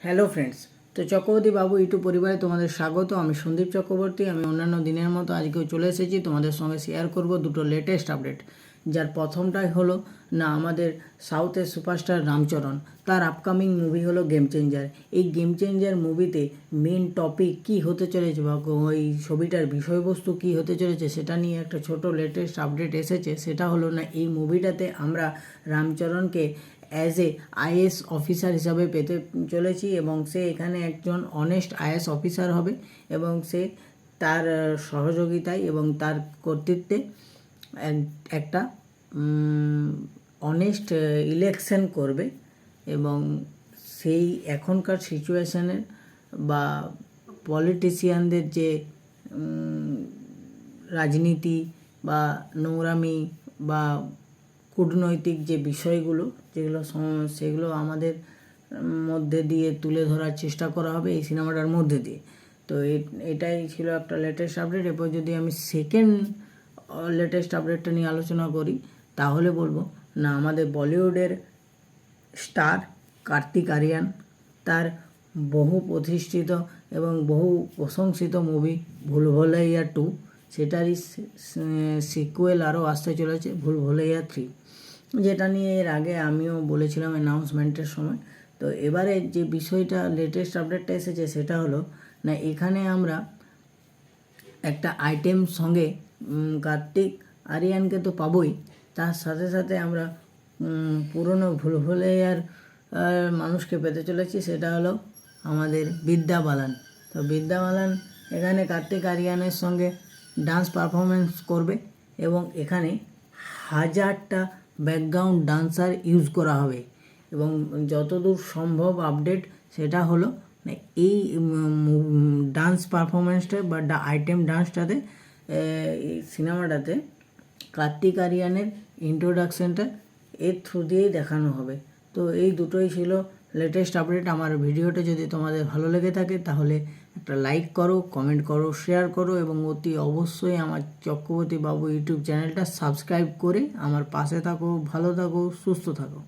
Hello friends, তো চক্রবর্তী বাবু YouTube পরিবারে তোমাদের স্বাগত। আমি সন্দীপ চক্রবর্তী। আমি অন্যান্য দিনের মতো আজকেও চলে এসেছি তোমাদের সঙ্গে শেয়ার করব দুটো লেটেস্ট আপডেট। যার প্রথমটাই হলো না আমাদের সাউথের সুপারস্টার রামচরণ, তার আপকামিং মুভি হলো গেম চেঞ্জার। এই গেম চেঞ্জার মুভিতে মেন টপিক কী হতে চলেছে বা ওই ছবিটার বিষয়বস্তু কী হতে চলেছে সেটা নিয়ে একটা ছোট লেটেস্ট আপডেট এসেছে। সেটা হলো না এই মুভিটাতে আমরা রামচরণকে অ্যাজ এ আইএস অফিসার হিসাবে পেতে চলেছি এবং সে এখানে একজন অনেস্ট আইএস অফিসার হবে এবং সে তার সহযোগিতায় এবং তার কর্তৃত্বে একটা অনেস্ট ইলেকশন করবে এবং সেই এখনকার সিচুয়েশানের বা পলিটিশিয়ানদের যে রাজনীতি বা নোংরামি বা কূটনৈতিক যে বিষয়গুলো সেগুলো আমাদের মধ্যে দিয়ে তুলে ধরার চেষ্টা করা হবে এই সিনেমাটার মধ্যে দিয়ে। তো এটাই ছিল একটা লেটেস্ট আপডেট। এরপর যদি আমি সেকেন্ড লেটেস্ট আপডেটটা নিয়ে আলোচনা করি তাহলে বলবো না আমাদের বলিউডের স্টার কার্তিক আরিয়ান তার বহু প্রতিষ্ঠিত এবং বহু প্রশংসিত মুভি ভুল ভুলাইয়া 2 সেটারই সিকুয়েল আরও আসতে চলেছে ভুল ভুলাইয়া 3, যেটা নিয়ে এর আগে আমিও বলেছিলাম অ্যানাউন্সমেন্টের সময়। তো এবারে যে বিষয়টা লেটেস্ট আপডেটটা এসেছে সেটা হলো না এখানে আমরা একটা আইটেম সঙ্গে কার্তিক আরিয়ানকে তো পাবোই, তার সাথে সাথে আমরা পুরনো ভুল ভুলাইয়ার মানুষকে পেতে চলেছি, সেটা হলো আমাদের বিদ্যা বালান। তো বিদ্যা বালান এখানে কার্তিক আরিয়ানের সঙ্গে ডান্স পারফরমেন্স করবে এবং এখানে 1000টা ব্যাকগ্রাউন্ড ডান্সার ইউজ করা হবে এবং যতদূর সম্ভব আপডেট সেটা হলো এই ডান্স পারফরমেন্সটা বা আইটেম ডান্সটাতে এই সিনেমাটাতে কার্তিক আরিয়ানের ইন্ট্রোডাকশানটা এর থ্রু দিয়েই দেখানো হবে। তো এই দুটোই ছিল লেটেস্ট আপডেট। আমার ভিডিওটা যদি তোমাদের ভালো লেগে থাকে তাহলে একটা লাইক করো, কমেন্ট করো, শেয়ার করো এবং অতি অবশ্যই আমার চক্রবর্তী বাবু ইউটিউব চ্যানেলটা সাবস্ক্রাইব করে আমার পাশে থাকো। ভালো থাকো, সুস্থ থাকো।